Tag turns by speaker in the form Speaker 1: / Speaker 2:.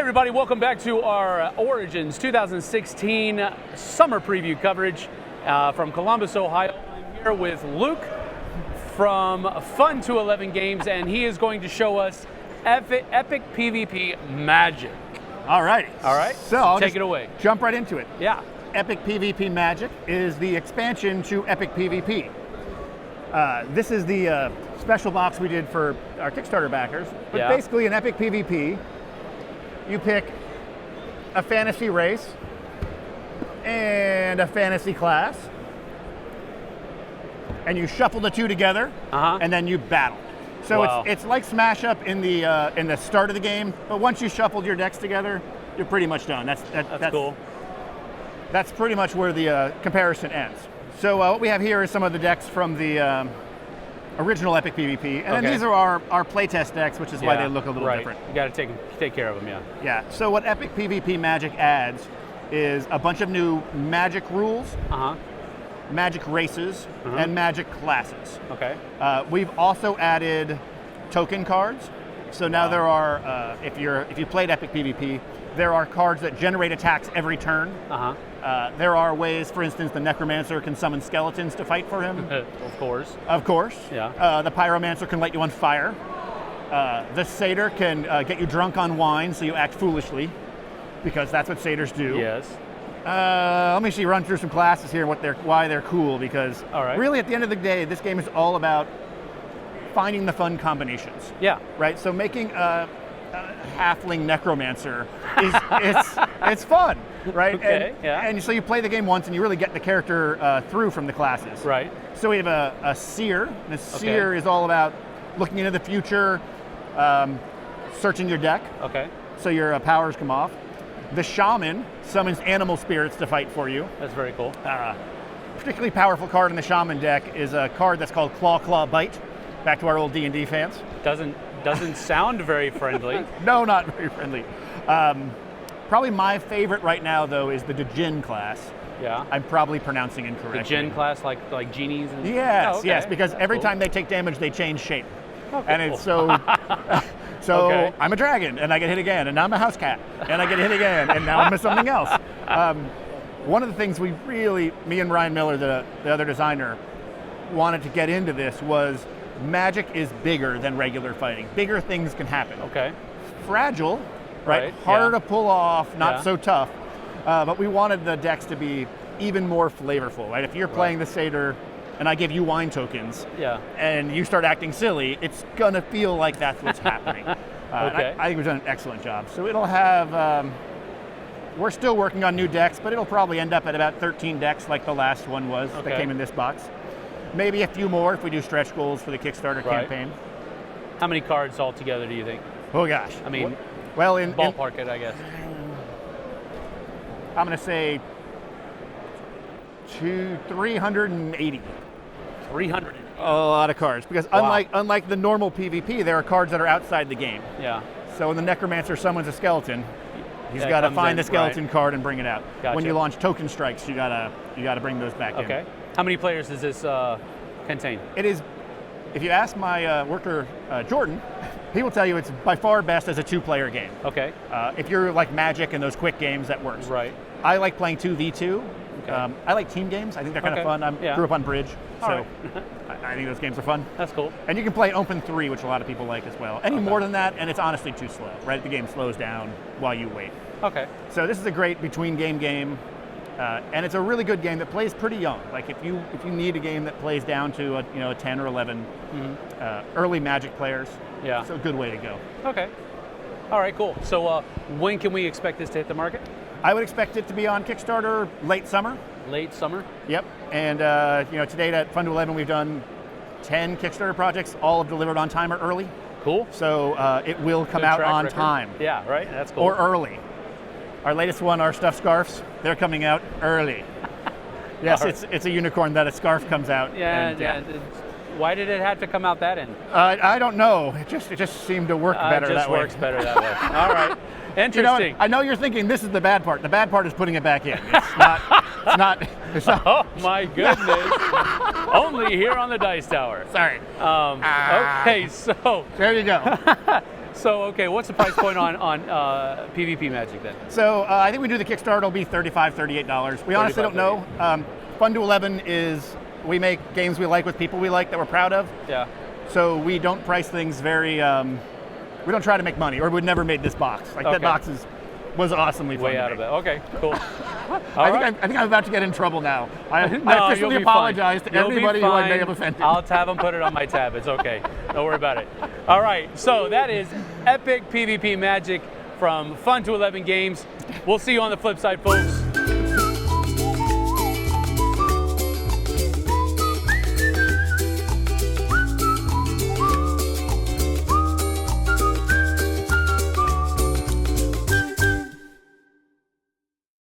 Speaker 1: everybody, welcome back to our Origins 2016 summer preview coverage from Columbus, Ohio. I'm here with Luke from Fun to 11 Games, and he is going to show us epic PvP magic.
Speaker 2: All right.
Speaker 1: So I'll take it away.
Speaker 2: Jump right into it.
Speaker 1: Yeah.
Speaker 2: Epic PvP Magic is the expansion to Epic PvP. This is the special box we did for our Kickstarter backers. But basically, in Epic PvP, you pick a fantasy race and a fantasy class, and you shuffle the two together, and then you battle. So it's like Smash Up in the start of the game, but once you shuffled your decks together, you're pretty much done. That's
Speaker 1: cool.
Speaker 2: That's pretty much where the comparison ends. So what we have here is some of the decks from the original Epic PvP, and then these are our playtest decks, which is why they look a little different.
Speaker 1: You got to take care of them,
Speaker 2: Yeah. So what Epic PvP Magic adds is a bunch of new Magic rules, Magic races, and Magic classes.
Speaker 1: Okay.
Speaker 2: We've also added token cards. So now there are, if you played Epic PvP, there are cards that generate attacks every turn. There are ways, for instance, the Necromancer can summon skeletons to fight for him. Of course.
Speaker 1: Yeah.
Speaker 2: The Pyromancer can light you on fire. The Satyr can get you drunk on wine, so you act foolishly, because that's what Satyrs do.
Speaker 1: Yes.
Speaker 2: Let me run through some classes here and why they're cool, because really at the end of the day, this game is all about finding the fun combinations.
Speaker 1: Yeah.
Speaker 2: Right? So making a halfling necromancer it's fun, right?
Speaker 1: Okay,
Speaker 2: and so you play the game once and you really get the character through from the classes.
Speaker 1: Right.
Speaker 2: So we have a seer. The seer is all about looking into the future, searching your deck.
Speaker 1: Okay.
Speaker 2: So your powers come off. The shaman summons animal spirits to fight for you.
Speaker 1: That's very cool.
Speaker 2: Particularly powerful card in the shaman deck is a card that's called Claw Claw Bite. Back to our old D&D fans.
Speaker 1: Doesn't sound very friendly.
Speaker 2: No, not very friendly. Probably my favorite right now, though, is the Djinn class.
Speaker 1: Yeah.
Speaker 2: I'm probably pronouncing incorrectly.
Speaker 1: The Djinn class, like genies? And...
Speaker 2: Yes, yes, because every time they take damage, they change shape. And it's so... I'm a dragon, and I get hit again, and now I'm a house cat, and I get hit again, and now I'm something else. One of the things me and Ryan Miller, the other designer, wanted to get into this was Magic is bigger than regular fighting. Bigger things can happen.
Speaker 1: Okay.
Speaker 2: Fragile, right? Harder to pull off, not so tough. But we wanted the decks to be even more flavorful, right? If you're playing the Satyr and I give you wine tokens, and you start acting silly, it's gonna feel like that's what's happening. I think we've done an excellent job. So it'll have, we're still working on new decks, but it'll probably end up at about 13 decks like the last one was that came in this box. Maybe a few more if we do stretch goals for the Kickstarter campaign.
Speaker 1: How many cards altogether do you think?
Speaker 2: Oh gosh.
Speaker 1: I mean,
Speaker 2: ballpark
Speaker 1: it, I guess.
Speaker 2: I'm going to say 380.
Speaker 1: 300.
Speaker 2: A lot of cards, because unlike the normal PvP, there are cards that are outside the game.
Speaker 1: Yeah.
Speaker 2: So when the Necromancer summons a skeleton, he's got to find the skeleton card and bring it out.
Speaker 1: Gotcha.
Speaker 2: When you launch token strikes, you gotta bring those back in.
Speaker 1: Okay. How many players does this contain?
Speaker 2: It is, if you ask my worker, Jordan, he will tell you it's by far best as a 2-player game.
Speaker 1: Okay.
Speaker 2: If you're like Magic and those quick games, that works.
Speaker 1: Right.
Speaker 2: I like playing 2v2.
Speaker 1: Okay.
Speaker 2: I like team games. I think they're kind of fun. I grew up on Bridge, so I think those games are fun.
Speaker 1: That's cool.
Speaker 2: And you can play Open 3, which a lot of people like as well. Any more than that, and it's honestly too slow, right? The game slows down while you wait.
Speaker 1: Okay.
Speaker 2: So this is a great between-game game. And it's a really good game that plays pretty young. Like if you need a game that plays down to a 10 or 11 early Magic players, it's a good way to go.
Speaker 1: Okay. All right, cool. So when can we expect this to hit the market?
Speaker 2: I would expect it to be on Kickstarter late summer.
Speaker 1: Late summer?
Speaker 2: Yep. And to date at Fun to 11, we've done 10 Kickstarter projects, all have delivered on time or early.
Speaker 1: Cool.
Speaker 2: So it will come out on time.
Speaker 1: Yeah, right. That's cool.
Speaker 2: Or early. Our latest one, our stuffed scarves, they're coming out early. Yes, it's a unicorn that a scarf comes out.
Speaker 1: Yeah. Why did it have to come out that end?
Speaker 2: I don't know. It just seemed to work better that way.
Speaker 1: It just works better that way. All right. Interesting.
Speaker 2: I know you're thinking this is the bad part. The bad part is putting it back in. It's not.
Speaker 1: Oh my goodness. Only here on the Dice Tower.
Speaker 2: Sorry.
Speaker 1: Okay, so
Speaker 2: there you go.
Speaker 1: So, okay, what's the price point on PvP Magic then?
Speaker 2: So I think we do the Kickstarter, it'll be $35, $38. We honestly don't know. Fun to 11 is, we make games we like with people we like that we're proud of.
Speaker 1: Yeah.
Speaker 2: So we don't price things very, we don't try to make money, or we'd never made this box. Like that box was awesomely fun.
Speaker 1: Way out of it. Okay, cool.
Speaker 2: I think I'm about to get in trouble now. I officially apologize to everybody who I may have offended.
Speaker 1: I'll have them put it on my tab. It's okay. Don't worry about it. All right, so that is Epic PvP Magic from Fun to 11 Games. We'll see you on the flip side, folks.